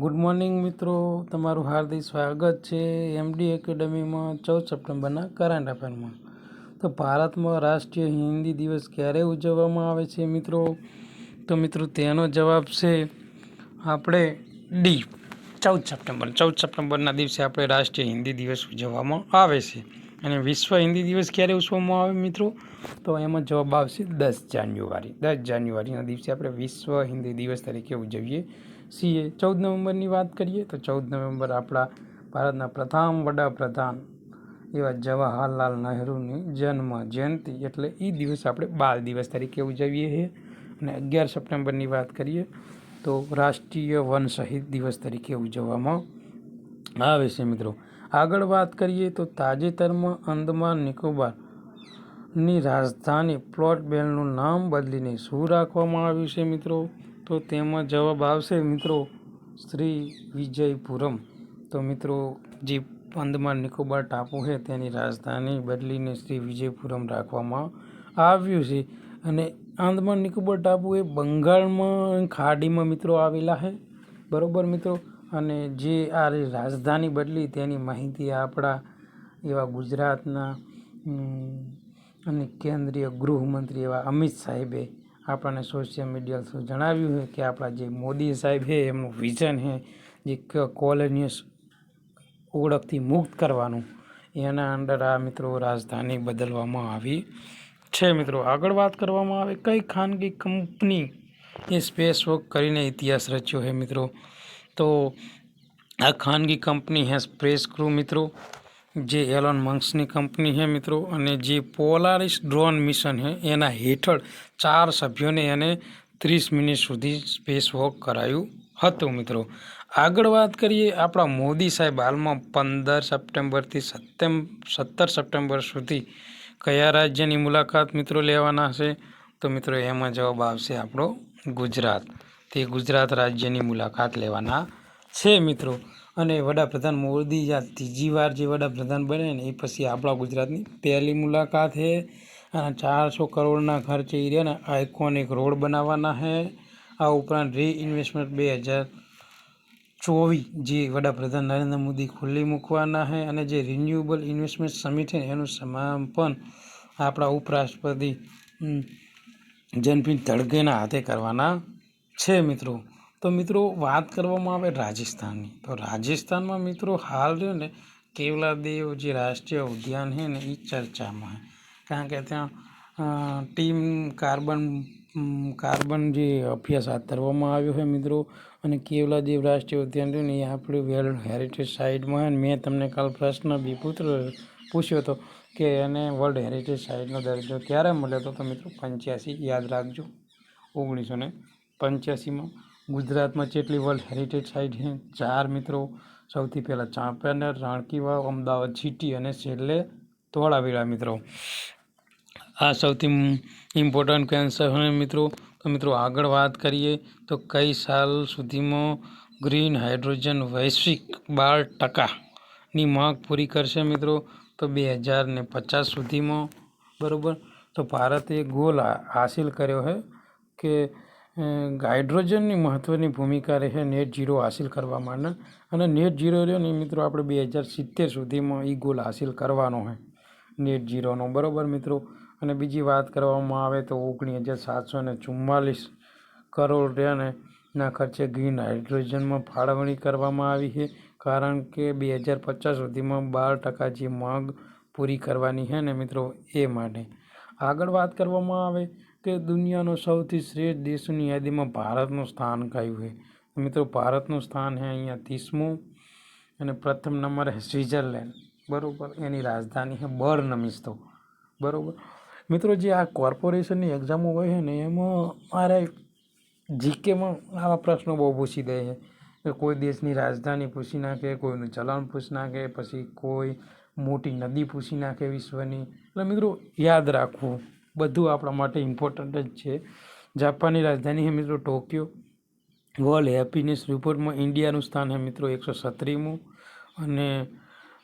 Good morning મિત્રો, તમારું હાર્દિક સ્વાગત છે એમડી એકેડમીમાં 14 સપ્ટેમ્બરના કરંટ અફેરમાં. તો ભારતમાં રાષ્ટ્રીય હિન્દી દિવસ ક્યારે ઉજવવામાં આવે છે મિત્રો? તો મિત્રો તેનો જવાબ છે આપણે ડી, 14 સપ્ટેમ્બર. 14 સપ્ટેમ્બરના દિવસે આપણે રાષ્ટ્રીય હિન્દી દિવસ ઉજવવામાં આવે છે. અને વિશ્વ હિન્દી દિવસ ક્યારે ઉજવવામાં આવે મિત્રો? તો એમાં જવાબ આવશે 10 જાન્યુઆરી. 10 જાન્યુઆરીના દિવસે આપણે વિશ્વ હિન્દી દિવસ તરીકે ઉજવીએ છીએ. 14 નવેમ્બરની વાત કરીએ તો 14 નવેમ્બર આપણા ભારતના પ્રથમ વડાપ્રધાન એવા જવાહરલાલ નહેરુની જન્મ જયંતિ એટલે એ દિવસ આપણે બાળ દિવસ તરીકે ઉજવીએ છીએ. અને 11 સપ્ટેમ્બરની વાત કરીએ તો રાષ્ટ્રીય વન શહીદ દિવસ તરીકે ઉજવવામાં આવે છે મિત્રો. આગળ વાત કરીએ તો તાજેતરમાં અંદમાન નિકોબારની રાજધાની પોર્ટ બ્લેરનું નામ બદલીને શું રાખવામાં આવ્યું છે મિત્રો? તો તેમાં જવાબ આવશે મિત્રો શ્રી વિજયપુરમ. તો મિત્રો જે અંદમાન નિકોબાર ટાપુ છે તેની રાજધાની બદલીને શ્રી વિજયપુરમ રાખવામાં આવ્યું છે. અને અંદમાન નિકોબાર ટાપુ એ બંગાળમાં ખાડીમાં મિત્રો આવેલા છે, બરોબર મિત્રો. અને જે આ રાજધાની બદલી તેની માહિતી આપણા એવા ગુજરાતના અને કેન્દ્રીય ગૃહમંત્રી એવા અમિત સાહેબે આપણને સોશિયલ મીડિયા થ્રુ જણાવ્યું છે કે આપણા જે મોદી સાહેબ છે એમનું વિઝન છે જે કોલોનિયસ ઓળખથી મુક્ત કરવાનું, એના અંડર આ મિત્રો રાજધાની બદલવામાં આવી છે મિત્રો. આગળ વાત કરવામાં આવે કઈ ખાનગી કંપની એ સ્પેસ વોક કરીને ઇતિહાસ રચ્યો છે મિત્રો? તો આ ખાનગી કંપની હે સ્પેસ ક્રૂ મિત્રો, જે એલોન મસ્કની કંપની છે મિત્રો. અને જે પોલારિસ ડ્રોન મિશન છે એના હેઠળ 4 સભ્યોને એને 30 મિનિટ સુધી સ્પેસ વોક કરાયું હતું મિત્રો. આગળ વાત કરીએ આપણા મોદી સાહેબ હાલમાં 15 સપ્ટેમ્બરથી 17 સપ્ટેમ્બર સુધી કયા રાજ્યની મુલાકાત મિત્રો લેવાના છે? તો મિત્રો એમાં જવાબ આવશે આપણો ગુજરાત. તે ગુજરાત રાજ્યની મુલાકાત લેવાના છે મિત્રો. અને વડાપ્રધાન મોદી આ ત્રીજી વાર જે વડાપ્રધાન બને ને એ પછી આપણા ગુજરાતની પહેલી મુલાકાત છે. અને 400 કરોડના ખર્ચે એરિયાના આઇકોનિક રોડ બનાવવાના છે. આ ઉપરાંત રીઇન્વેસ્ટમેન્ટ 2024 જે વડાપ્રધાન નરેન્દ્ર મોદી ખુલ્લી મૂકવાના છે. અને જે રિન્યુએબલ ઇન્વેસ્ટમેન્ટ સમિટ છે એનું સમાપન આપણા ઉપરાષ્ટ્રપતિ જનપીન તડકેના હાથે કરવાના છે મિત્રો. તો મિત્રો વાત કરવામાં આવે રાજસ્થાનની, તો રાજસ્થાનમાં મિત્રો હાલ રહ્યો ને કેવલાદેવ જે રાષ્ટ્રીય ઉદ્યાન છે ને એ ચર્ચામાં છે. કારણ કે ત્યાં ટીમ કાર્બન જે અભ્યાસ હાથ ધરવામાં આવ્યો છે મિત્રો. અને કેવલાદેવ રાષ્ટ્રીય ઉદ્યાન રહ્યું ને એ આપણે વર્લ્ડ હેરિટેજ સાઇટમાં. મેં તમને કાલ પ્રશ્ન બી પૂછ્યો હતો કે એને વર્લ્ડ હેરિટેજ સાઇટનો દરજ્જો ક્યારે મળ્યો હતો? તો મિત્રો 85 યાદ રાખજો, 1985માં. ગુજરાતમાં જેટલી વર્લ્ડ હેરિટેજ સાઇટ છે 4 મિત્રો. સૌથી પહેલાં ચાંપાનેર, રાણકી વાવ, અમદાવાદ સિટી અને છેલ્લે ધોળાવીરા મિત્રો. આ સૌથી ઇમ્પોર્ટન્ટ કેન્સર છે મિત્રો. તો મિત્રો આગળ વાત કરીએ તો કઈ સાલ સુધીમાં ગ્રીન હાઇડ્રોજન વૈશ્વિક 12%ની માંગ પૂરી કરશે મિત્રો? તો 2050 સુધીમાં, બરાબર. તો ભારતે ગોલ હાસિલ કર્યો છે કે હાઇડ્રોજનની મહત્ત્વની ભૂમિકા રહે નેટ ઝીરો હાસિલ કરવા માટે. અને નેટ ઝીરો રહ્યો ને મિત્રો આપણે 2070 સુધીમાં એ ગોલ હાસિલ કરવાનો છે નેટ ઝીરોનો, બરાબર મિત્રો. અને બીજી વાત કરવામાં આવે તો 19,744 કરોડ રૂપિયાના ખર્ચે ગ્રીન હાઇડ્રોજનમાં ફાળવણી કરવામાં આવી છે. કારણ કે 2050 સુધીમાં 12% જે માંગ પૂરી કરવાની છે ને મિત્રો એ માટે. આગળ વાત કરવામાં આવે કે દુનિયાનો સૌથી શ્રેષ્ઠ દેશોની યાદીમાં ભારતનું સ્થાન કયું છે? મિત્રો ભારતનું સ્થાન છે અહીંયા 30મું. અને પ્રથમ નંબરે સ્વિટ્ઝરલેન્ડ, બરાબર. એની રાજધાની છે બર્ન મિસ્તો, બરાબર મિત્રો. જે આ કોર્પોરેશનની એક્ઝામો હોય છે ને એમાં મારે જીકેમાં આવા પ્રશ્નો બહુ પૂછી દે છે કે કોઈ દેશની રાજધાની પૂછી નાખે, કોઈનું ચલણ પૂછી નાખે, પછી કોઈ મોટી નદી પૂછી નાખે વિશ્વની. એટલે મિત્રો યાદ રાખવું બધું આપણા માટે ઇમ્પોર્ટન્ટ જ છે. જાપાનની રાજધાની છે મિત્રો ટોક્યો. વર્લ્ડ હેપીનેસ રિપોર્ટમાં ઇન્ડિયાનું સ્થાન છે મિત્રો 117મું. અને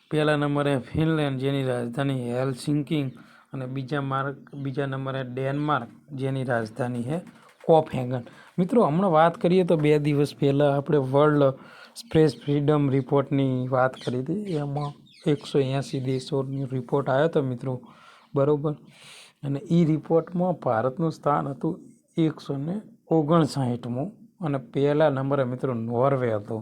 પહેલા નંબરે ફિનલેન્ડ જેની રાજધાની હેલસિંકી. અને બીજા નંબરે ડેનમાર્ક જેની રાજધાની છે કોપહેગન. મિત્રો હમણાં વાત કરીએ તો 2 દિવસ પહેલાં આપણે વર્લ્ડ પ્રેસ ફ્રીડમ રિપોર્ટની વાત કરી હતી. એમાં 180 દેશોની રિપોર્ટ આવ્યો હતો મિત્રો, બરાબર. અને એ રિપોર્ટમાં ભારતનું સ્થાન હતું 159મું અને પહેલા નંબરે મિત્રો નોર્વે હતો.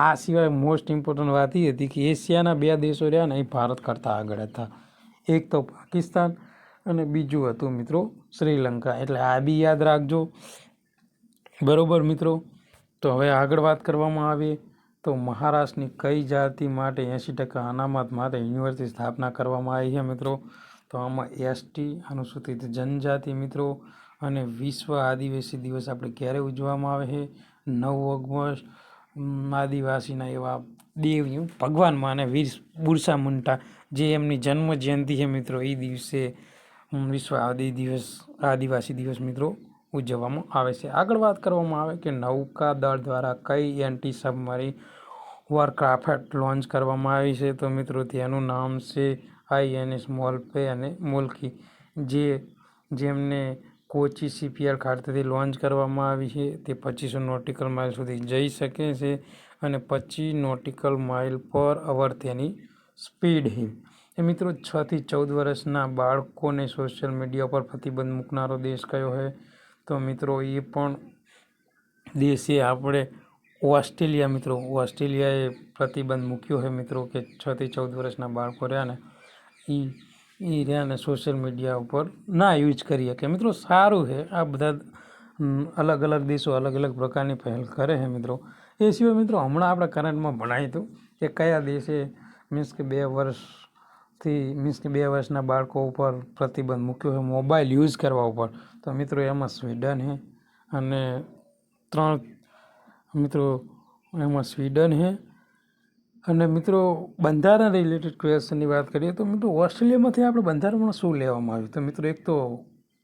આ સિવાય મોસ્ટ ઇમ્પોર્ટન્ટ વાત એ હતી કે એશિયાના 2 દેશો રહ્યા ને એ ભારત કરતાં આગળ હતા. એક તો પાકિસ્તાન અને બીજું હતું મિત્રો શ્રીલંકા. એટલે આ બી યાદ રાખજો, બરાબર મિત્રો. તો હવે આગળ વાત કરવામાં આવે તો મહારાષ્ટ્રની કઈ જાતિ માટે 80% અનામત માટે યુનિવર્સિટી સ્થાપના કરવામાં આવી છે મિત્રો? તો આમાં એસટી અનુસૂચિત જનજાતિ મિત્રો. અને વિશ્વ આદિવાસી દિવસ આપણે ક્યારે ઉજવવામાં આવે છે? 9 ઓગસ્ટ. આદિવાસીના એવા દેવ ભગવાન માને વીર બિરસા મુંડા, જે એમની જન્મ જયંતિ છે મિત્રો, એ દિવસે વિશ્વ આદિવાસી દિવસ મિત્રો ઉજવવામાં આવે છે. આગળ વાત કરવામાં આવે કે નૌકાદળ દ્વારા કઈ એન્ટી સબમરીન વોરક્રાફ્ટ લોન્ચ કરવામાં આવી છે? તો મિત્રો તેનું નામ છે INS મોલ્પે અને મોલ્કી, જેમને કોચી શિપયાર્ડ ખાતેથી લોન્ચ કરવામાં આવી છે. તે 2500 નોટિકલ માઇલ સુધી જઈ શકે છે અને 25 નોટિકલ માઇલ પર અવર તેની સ્પીડ છે. એ મિત્રો 6 થી 14 વર્ષના બાળકોને સોશિયલ મીડિયા પર પ્રતિબંધ મૂકનારો દેશ કયો છે? તો મિત્રો એ પણ દેશ છે આપણે ઓસ્ટ્રેલિયા મિત્રો. ઓસ્ટ્રેલિયાએ પ્રતિબંધ મૂક્યો છે મિત્રો કે 6 થી 14 વર્ષના બાળકો રહ્યા ને એ રહ્યા ને સોશિયલ મીડિયા ઉપર ના યુઝ કરીએ કે મિત્રો. સારું છે, આ બધા અલગ અલગ દેશો અલગ અલગ પ્રકારની પહેલ કરે છે મિત્રો. એ સિવાય મિત્રો હમણાં આપણે કરંટમાં ભણાવ્યું હતું કે કયા દેશે કે 2 વર્ષના બાળકો ઉપર પ્રતિબંધ મૂક્યો છે મોબાઈલ યુઝ કરવા ઉપર. તો મિત્રો એમાં સ્વીડન છે અને 3 મિત્રો એમાં સ્વીડન છે. અને મિત્રો બંધારણ રિલેટેડ ક્વેશ્ચનની વાત કરીએ તો મિત્રો ઓસ્ટ્રેલિયામાંથી આપણે બંધારણમાં શું લેવામાં આવ્યું? તો મિત્રો એક તો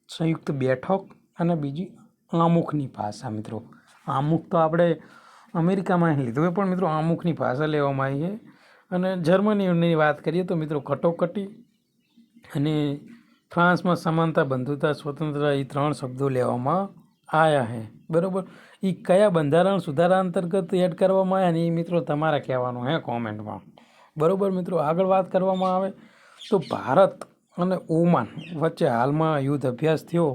સંયુક્ત બેઠક અને બીજી આમુખની ભાષા મિત્રો. આમુખ તો આપણે અમેરિકામાં લીધું પણ મિત્રો આમુખની ભાષા લેવામાં આવી છે. અને જર્મનીની વાત કરીએ તો મિત્રો કટોકટી અને ફ્રાન્સમાં સમાનતા, બંધુતા, સ્વતંત્રતા, એ 3 શબ્દો લેવામાં આવ્યા છે, બરાબર. એ કયા બંધારણ સુધારા અંતર્ગત એડ કરવામાં આવ્યા ને એ મિત્રો તમારે કહેવાનું છે કોમેન્ટમાં, બરાબર મિત્રો. આગળ વાત કરવામાં આવે તો ભારત અને ઓમાન વચ્ચે હાલમાં યુદ્ધ અભ્યાસ થયો,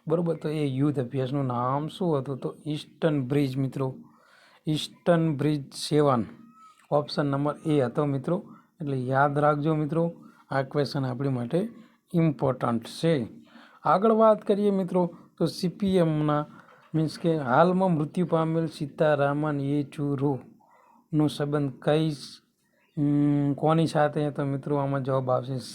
બરાબર. તો એ યુદ્ધ અભ્યાસનું નામ શું હતું? તો ઈસ્ટર્ન બ્રિજ મિત્રો. Eastern bridge 7 option number A હતો મિત્રો. એટલે યાદ રાખજો મિત્રો, આ ક્વેશ્ચન આપણી માટે ઇમ્પોર્ટન્ટ છે. આગળ વાત કરીએ મિત્રો તો CPMના કે હાલમાં મૃત્યુ પામેલ સીતારામન યેચુરીનો સંબંધ કોની સાથે? તો મિત્રો આમાં જવાબ આવશે C.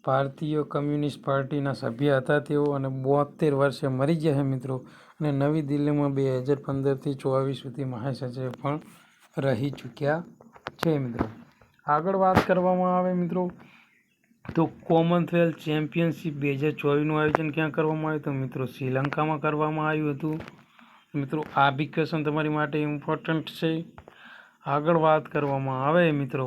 ભારતીય કમ્યુનિસ્ટ પાર્ટીના સભ્ય હતા તેઓ અને 72 વર્ષે મરી ગયા છે મિત્રો. અને નવી દિલ્હીમાં 2015થી 24 સુધી મહાસચિવ પણ રહી ચૂક્યા છે મિત્રો. આગળ વાત કરવામાં આવે મિત્રો તો કોમનવેલ્થ ચેમ્પિયનશિપ 2024નું આયોજન ક્યાં કરવામાં આવ્યું? તો મિત્રો શ્રીલંકામાં કરવામાં આવ્યું હતું. મિત્રો આ બી ક્વેશ્ચન તમારી માટે ઇમ્પોર્ટન્ટ છે. આગળ વાત કરવામાં આવે મિત્રો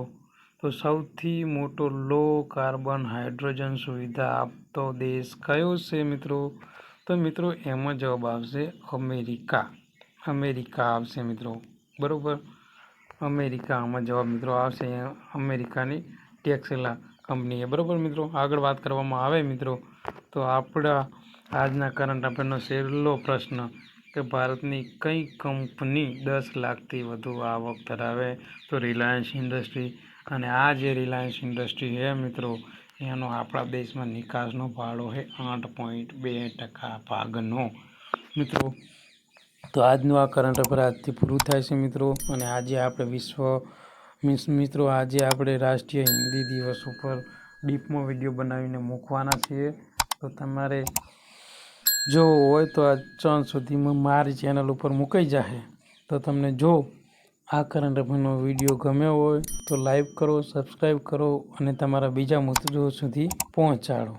તો સૌથી મોટો લો કાર્બન હાઇડ્રોજન સુવિધા આપતો દેશ કયો છે મિત્રો? તો મિત્રો એમાં જવાબ આવશે અમેરિકા આવશે મિત્રો, બરાબર. અમેરિકા આમાં જવાબ મિત્રો આવશે, અમેરિકાની ટેક્સેલા કંપનીએ, બરાબર મિત્રો. આગળ વાત કરવામાં આવે મિત્રો તો આપણા આજના કરંટ અફેરનો છેલ્લો પ્રશ્ન કે ભારતની કઈ કંપની 10 લાખથી વધુ આવક ધરાવે? તો રિલાયન્સ ઇન્ડસ્ટ્રી. અને આ જે રિલાયન્સ ઇન્ડસ્ટ્રી છે મિત્રો એનો આપણા દેશમાં નિકાસનો ફાળો છે 8.2% ભાગનો મિત્રો. તો આજનું આ કરંટ અફેર આજથી પૂરું થાય છે મિત્રો. અને આજે આપણે આજે આપણે રાષ્ટ્રીય હિન્દી દિવસ ઉપર ડીપમાં વિડીયો બનાવીને મૂકવાના છીએ. તો તમારે જો હોય તો આ 4 સુધીમાં મારી ચેનલ ઉપર મુકાઈ જશે. તો તમને જો આ કરંટ અફેરનો વિડીયો ગમ્યો હોય તો લાઈક કરો, સબસ્ક્રાઈબ કરો અને તમારા બીજા મિત્રો સુધી પહોંચાડો.